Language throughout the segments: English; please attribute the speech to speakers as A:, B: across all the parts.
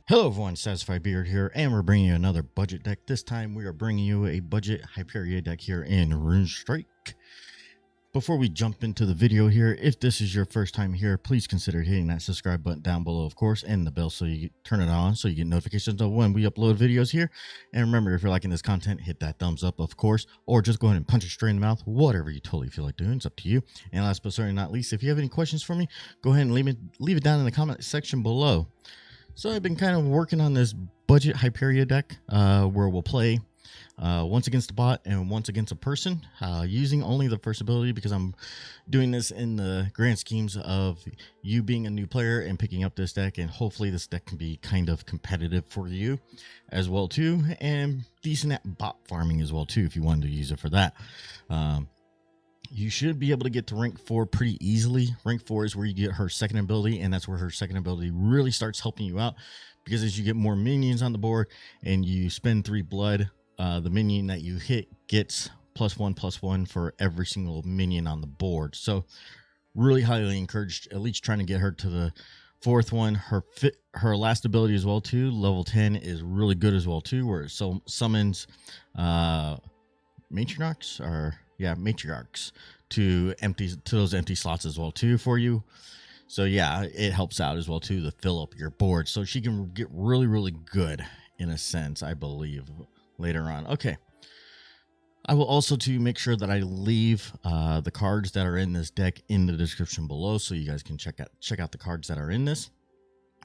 A: Hello everyone, SatisfiedBeard here, and we're bringing you another budget deck. This time we are bringing you a Budget Hyperia deck here in RuneStrike. Before we jump into the video here, if this is your first time here, please consider hitting that subscribe button down below, of course, and the bell so you turn it on so you get notifications of when we upload videos here. And remember, if you're liking this content, hit that thumbs up, of course, or just go ahead and punch it straight in the mouth, whatever you totally feel like doing. It's up to you. And last but certainly not least, if you have any questions for me, go ahead and leave it down in the comment section below. So I've been kind of working on this Budget Hyperia deck where we'll play once against a bot and once against a person using only the first ability, because I'm doing this in the grand schemes of you being a new player and picking up this deck, and hopefully this deck can be kind of competitive for you as well too, and decent at bot farming as well too if you wanted to use it for that. You should be able to get to rank 4 pretty easily. Rank 4 is where you get her second ability, and that's where her second ability really starts helping you out, because as you get more minions on the board and you spend 3 blood, the minion that you hit gets +1/+1 for every single minion on the board. So really highly encouraged at least trying to get her to the 4th one. Her last ability as well too, level 10, is really good as well too, where it summons matriarchs to those empty slots as well too for you. So yeah, it helps out as well too to fill up your board, so she can get really good in a sense, I believe, later on. Okay, I will also to make sure that I leave the cards that are in this deck in the description below, so you guys can check out the cards that are in this.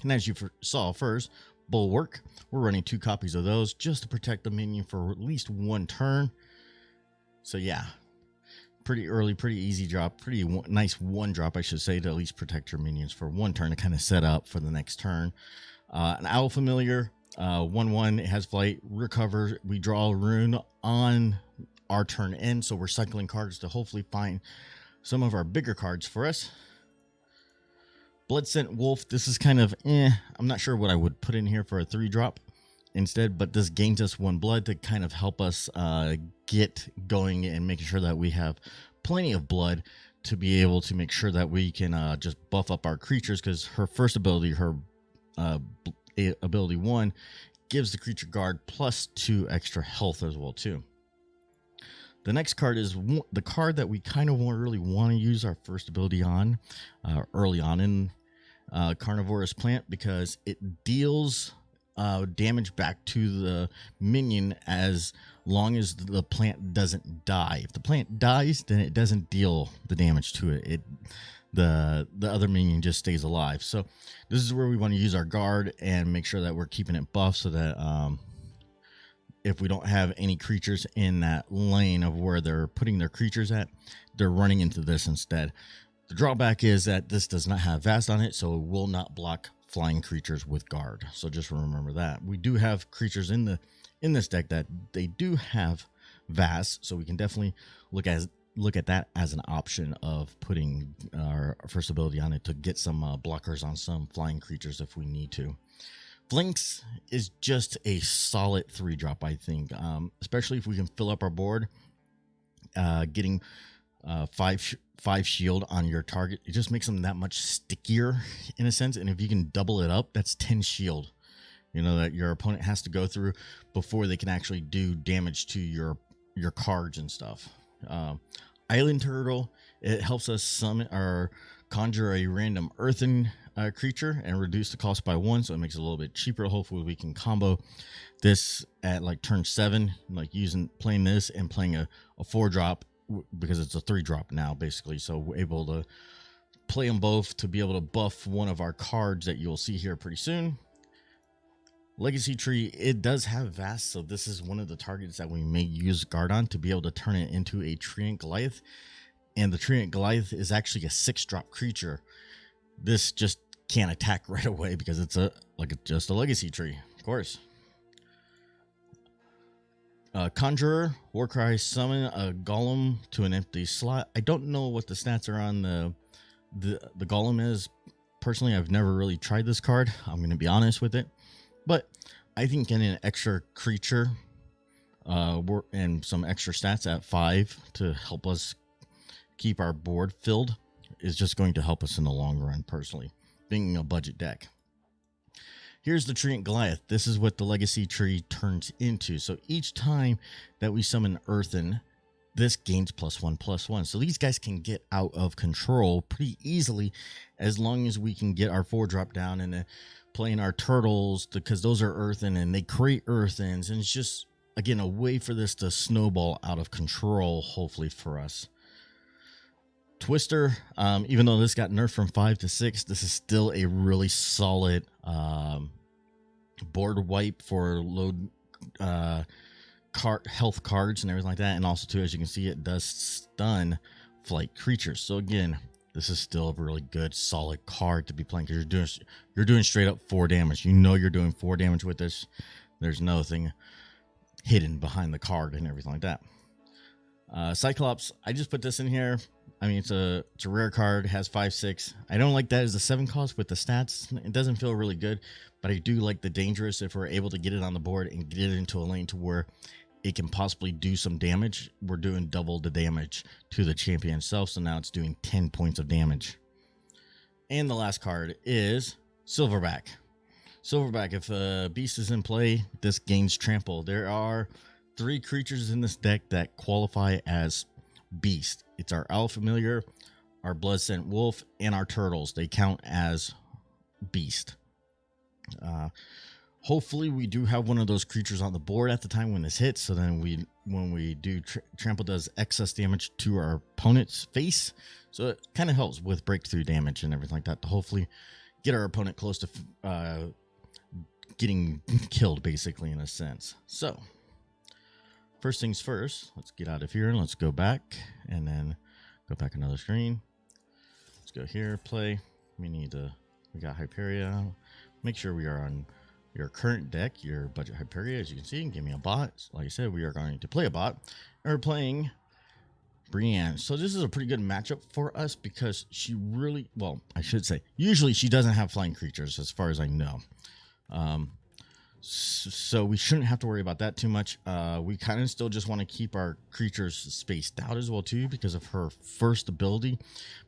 A: And as you saw first, Bulwark, we're running 2 copies of those just to protect the minion for at least 1 turn. So yeah, pretty early, pretty easy drop, pretty nice 1 drop, I should say, to at least protect your minions for 1 turn to kind of set up for the next turn. An Owl Familiar, 1/1, it has flight, recover. We draw a rune on our turn end, so we're cycling cards to hopefully find some of our bigger cards for us. Bloodscent Wolf, this is kind of I'm not sure what I would put in here for a 3-drop instead, but this gains us 1 blood to kind of help us get going and making sure that we have plenty of blood to be able to make sure that we can just buff up our creatures, because her first ability, her ability 1, gives the creature guard +2 extra health as well too. The next card is the card that we kind of really want to use our first ability on early on in Carnivorous Plant, because it deals damage back to the minion as long as the plant doesn't die. If the plant dies, then it doesn't deal the damage to it. The other minion just stays alive. So this is where we want to use our guard and make sure that we're keeping it buffed, so that if we don't have any creatures in that lane of where they're putting their creatures at, they're running into this instead. The drawback is that this does not have Vast on it, so it will not block flying creatures with guard. So just remember that. We do have creatures in this deck that they do have Vast, so we can definitely look at that as an option of putting our first ability on it to get some blockers on some flying creatures if we need to. Phalanx is just a solid 3-drop, I think, especially if we can fill up our board. Getting 5 shield on your target, it just makes them that much stickier in a sense. And if you can double it up, that's 10 shield, you know, that your opponent has to go through before they can actually do damage to your cards and stuff. Island Turtle, it helps us summon or conjure a random earthen creature and reduce the cost by 1, so it makes it a little bit cheaper. Hopefully we can combo this at like turn 7, like playing this and playing a 4-drop, because it's a 3-drop now basically, so we're able to play them both to be able to buff one of our cards that you'll see here pretty soon. Legacy Tree, it does have Vast, so this is one of the targets that we may use guard on to be able to turn it into a Treant Goliath. And the Treant Goliath is actually a 6-drop creature. This just can't attack right away because it's just a Legacy Tree, of course. Conjurer, Warcry, summon a Golem to an empty slot. I don't know what the stats are on the Golem is. Personally, I've never really tried this card. I'm going to be honest with it. But I think getting an extra creature and some extra stats at 5 to help us keep our board filled is just going to help us in the long run, personally, being a budget deck. here's the Treant Goliath. This is what the legacy tree turns into. So each time that we summon Earthen, this gains +1/+1. So these guys can get out of control pretty easily as long as we can get our 4-drop down and playing our turtles, because those are Earthen and they create Earthens. And it's just, again, a way for this to snowball out of control, hopefully for us. Twister, even though this got nerfed from 5 to 6, this is still a really solid board wipe for load health cards and everything like that. And also too, as you can see, it does stun flight creatures. So again, this is still a really good solid card to be playing, because you're doing straight up 4 damage. You know you're doing 4 damage with this. There's nothing hidden behind the card and everything like that. Cyclops, I just put this in here. I mean, it's a rare card, has 5/6. I don't like that as a 7 cost with the stats. It doesn't feel really good, but I do like the dangerous if we're able to get it on the board and get it into a lane to where it can possibly do some damage. We're doing double the damage to the champion itself, so now it's doing 10 points of damage. And the last card is Silverback. Silverback, if a beast is in play, this gains trample. There are 3 creatures in this deck that qualify as beast. It's our Owl Familiar, our Bloodscent Wolf, and our turtles. They count as beast. Hopefully we do have one of those creatures on the board at the time when this hits, so then when we do trample, does excess damage to our opponent's face, so it kind of helps with breakthrough damage and everything like that to hopefully get our opponent close to getting killed, basically, in a sense. So first things first, let's get out of here and let's go back, and then go back another screen. Let's go here, play. We got Hyperia. Make sure we are on your current deck, your Budget Hyperia, as you can see, and give me a bot. Like I said, we are going to play a bot, and we're playing Brienne. So this is a pretty good matchup for us, because she really, well, I should say, usually she doesn't have flying creatures as far as I know. So we shouldn't have to worry about that too much. We kind of still just want to keep our creatures spaced out as well too, because of her first ability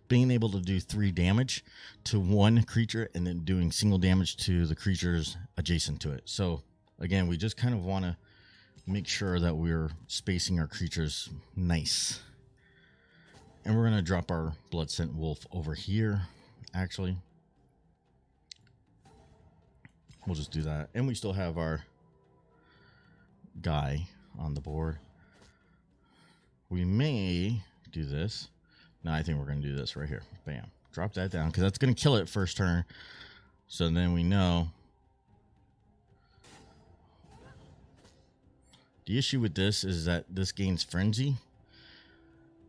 A: being able to do 3 damage to 1 creature and then doing single damage to the creatures adjacent to it. So again, we just kind of want to make sure that we're spacing our creatures nice. And we're going to drop our Bloodscent Wolf over here, actually. We'll just do that. And we still have our guy on the board. We may do this. No, I think we're going to do this right here. Bam. Drop that down, because that's going to kill it first turn. So then we know. The issue with this is that this gains Frenzy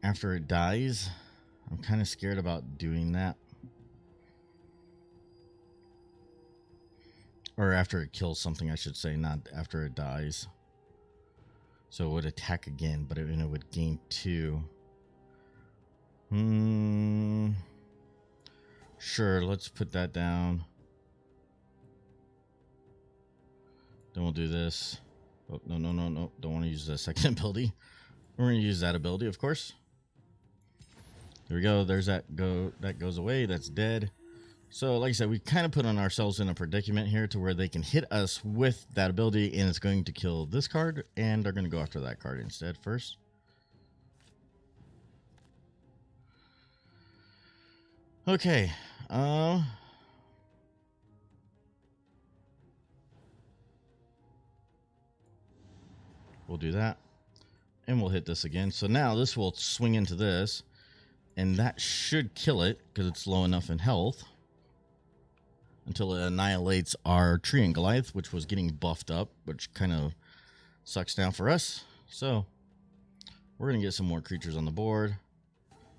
A: after it dies. I'm kind of scared about doing that. Or after it kills something, I should say, not after it dies. So it would attack again, but it would gain 2. Sure, let's put that down. Then we'll do this. Oh, no. Don't want to use the second ability. We're going to use that ability, of course. There we go. There's that go. That goes away. That's dead. So, like I said, we kind of put on ourselves in a predicament here to where they can hit us with that ability, and it's going to kill this card, and they're going to go after that card instead first. Okay. We'll do that, and we'll hit this again. So now this will swing into this, and that should kill it because it's low enough in health, until it annihilates our Treant Goliath, which was getting buffed up, which kind of sucks now for us. So we're going to get some more creatures on the board.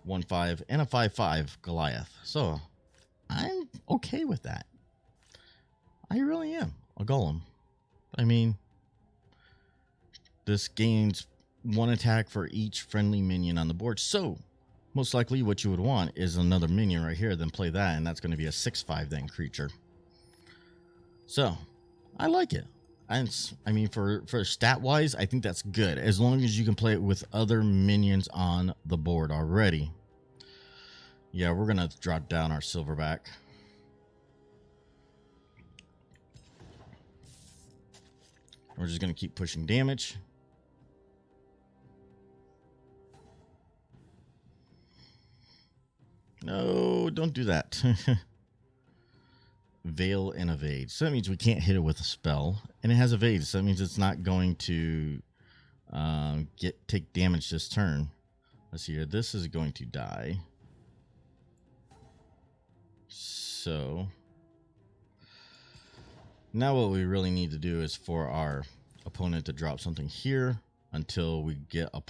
A: 1/5 and a 5/5 Goliath. So I'm okay with that. I really am. A Golem. I mean, this gains 1 attack for each friendly minion on the board. So most likely what you would want is another minion right here, then play that, and that's going to be a 6/5 then creature. So I like it. I mean, for stat wise, I think that's good, as long as you can play it with other minions on the board already. Yeah, we're gonna drop down our Silverback. We're just going to keep pushing damage. No, don't do that. Veil and evade. So that means we can't hit it with a spell. And it has evade. So that means it's not going to take damage this turn. Let's see here. This is going to die. So now what we really need to do is for our opponent to drop something here until we get a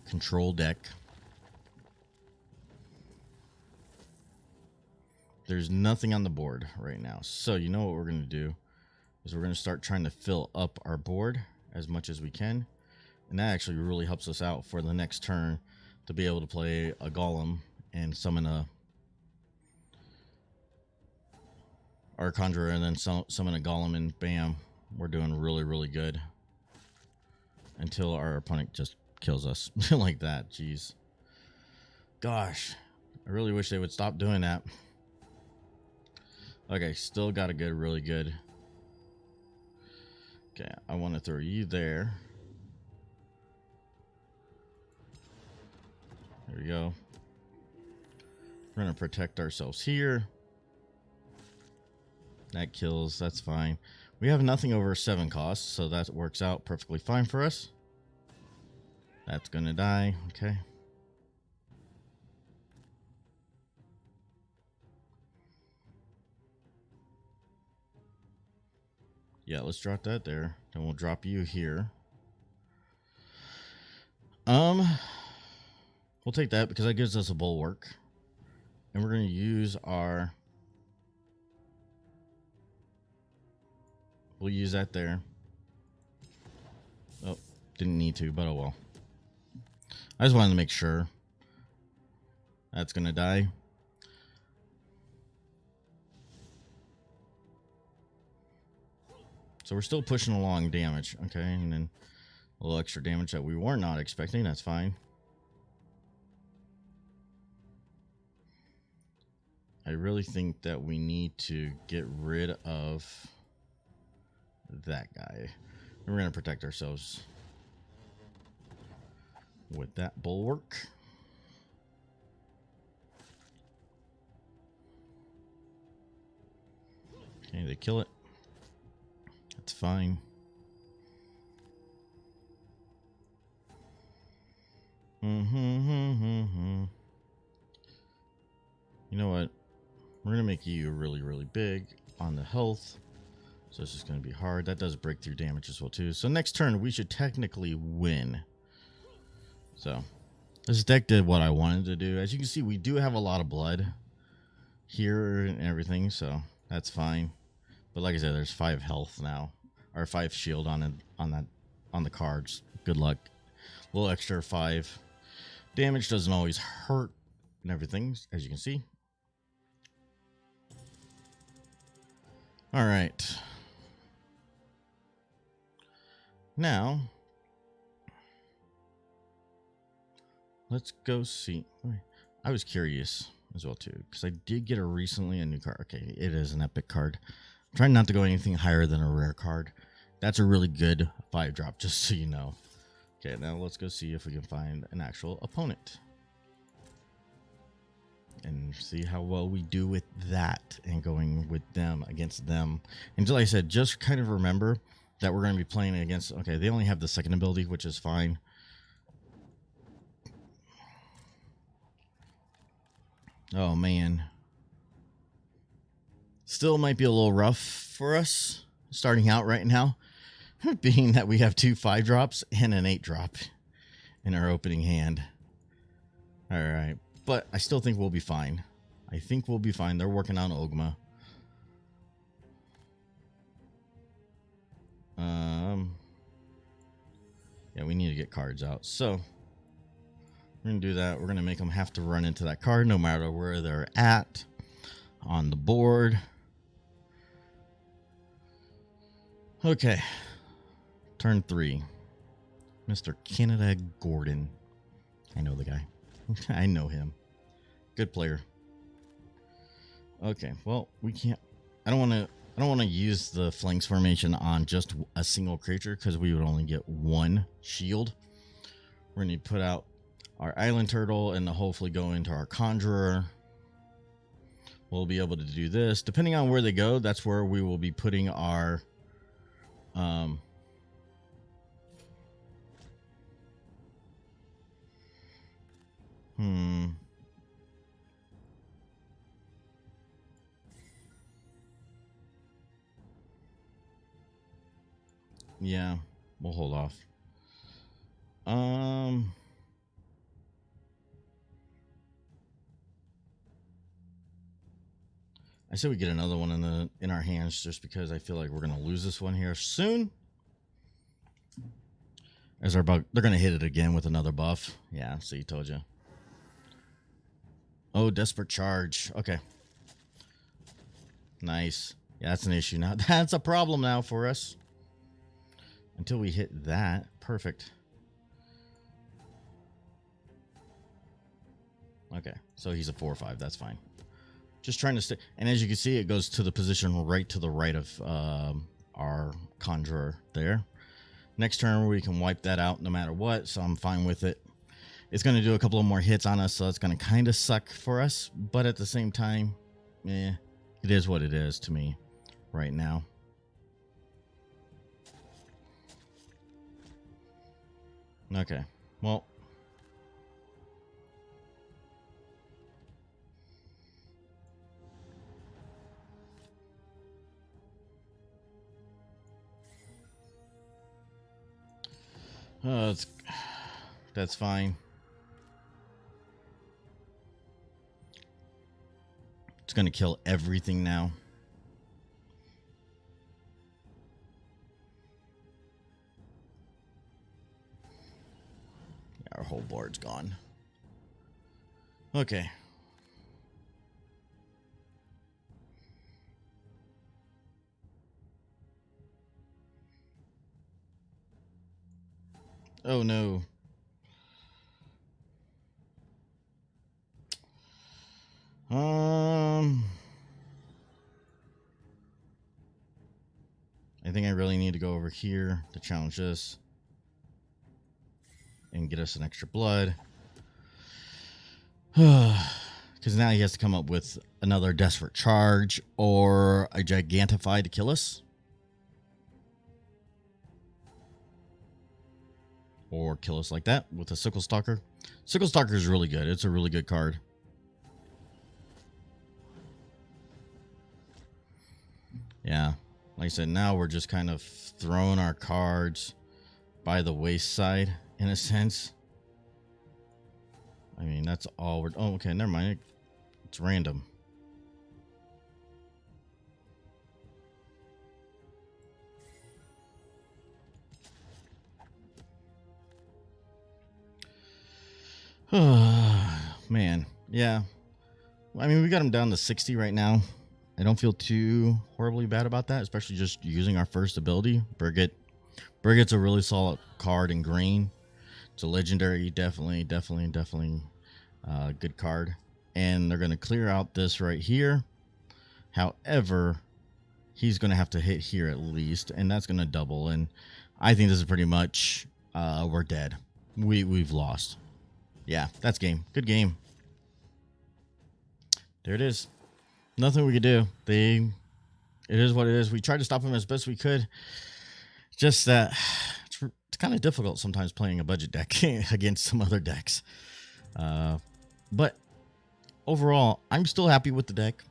A: control deck. There's nothing on the board right now. So you know what we're going to do is we're going to start trying to fill up our board as much as we can. And that actually really helps us out for the next turn to be able to play a Golem and summon our Conjurer and then summon a Golem, and bam, we're doing really, really good until our opponent just kills us like that. Jeez. Gosh, I really wish they would stop doing that. Okay, still got a good, really good. Okay, I want to throw you there. There we go. We're going to protect ourselves here. That kills, that's fine. We have nothing over 7 costs, so that works out perfectly fine for us. That's going to die, okay. Yeah, let's drop that there. Then we'll drop you here. We'll take that because that gives us a Bulwark. And we're going to use our... We'll use that there. Oh, didn't need to, but oh well. I just wanted to make sure. That's going to die. So we're still pushing along damage, okay? And then a little extra damage that we were not expecting. That's fine. I really think that we need to get rid of that guy. We're going to protect ourselves with that Bulwark. Okay, they kill it. That's fine. You know what? We're going to make you really, really big on the health. So it's just going to be hard. That does breakthrough damage as well, too. So next turn, we should technically win. So this deck did what I wanted to do. As you can see, we do have a lot of blood here and everything. So that's fine. But like I said, there's 5 health now. Or 5 shield on the cards. Good luck. A little extra 5 damage doesn't always hurt and everything, as you can see. All right. Now, let's go see. I was curious as well too, because I did get recently a new card. Okay, it is an epic card. I'm trying not to go anything higher than a rare card. That's a really good 5-drop, just so you know. Okay, now let's go see if we can find an actual opponent. And see how well we do with that and going with them against them. And like I said, just kind of remember that we're going to be playing against... Okay, they only have the second ability, which is fine. Oh, man. Still might be a little rough for us starting out right now, being that we have 2 5-drops and an 8-drop in our opening hand. All right, but I still think we'll be fine. I think we'll be fine. They're working on Ogma. Yeah, we need to get cards out. So we're going to do that. We're going to make them have to run into that card no matter where they're at on the board. Okay. Turn 3. Mr. Canada Gordon. I know the guy. I know him. Good player. Okay, well, we can't... I don't want to I don't want to use the Phalanx Formation on just a single creature because we would only get one shield. We're going to put out our Island Turtle and hopefully go into our Conjurer. We'll be able to do this. Depending on where they go, that's where we will be putting our... Yeah, we'll hold off. I say we get another one in our hands just because I feel like we're gonna lose this one here soon. As our bug, they're gonna hit it again with another buff. Yeah, see, told you. Oh, desperate charge. Okay. Nice. Yeah, that's an issue now. That's a problem now for us. Until we hit that. Perfect. Okay, so he's a 4/5. That's fine. Just trying to stay. And as you can see, it goes to the position right to the right of our Conjurer there. Next turn, we can wipe that out no matter what, so I'm fine with it. It's going to do a couple of more hits on us, so it's going to kind of suck for us. But at the same time, it is what it is to me right now. Okay, well. That's fine. It's going to kill everything now. Our whole board's gone. Okay. Oh no. I think I really need to go over here to challenge this and get us an extra blood. Because now he has to come up with another desperate charge or a Gigantify to kill us. Or kill us like that with a Sickle Stalker. Sickle Stalker is really good. It's a really good card. Yeah. Like I said, now we're just kind of throwing our cards by the wayside, in a sense. I mean, that's all we're... Oh, okay, never mind. It's random. Man, yeah. I mean, we got him down to 60 right now. I don't feel too horribly bad about that, especially just using our first ability. Brigitte's a really solid card in green. It's a legendary, definitely good card. And they're going to clear out this right here. However, he's going to have to hit here at least, and that's going to double. And I think this is pretty much, we're dead. We've lost. Yeah, that's game. Good game. There it is. Nothing we could do. It is what it is. We tried to stop them as best we could. Just that it's kind of difficult sometimes playing a budget deck against some other decks. But overall, I'm still happy with the deck.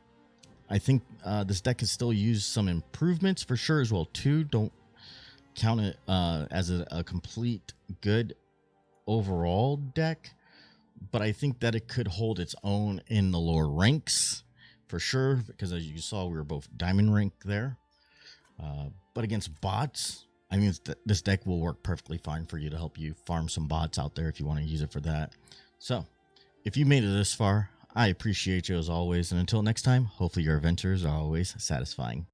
A: I think this deck can still use some improvements for sure as well too. Don't count it as a complete good overall deck. But I think that it could hold its own in the lower ranks for sure, because as you saw, we were both diamond rank there. But against bots, I mean, this deck will work perfectly fine for you to help you farm some bots out there if you want to use it for that. So if you made it this far, I appreciate you as always. And until next time, hopefully your adventures are always satisfying.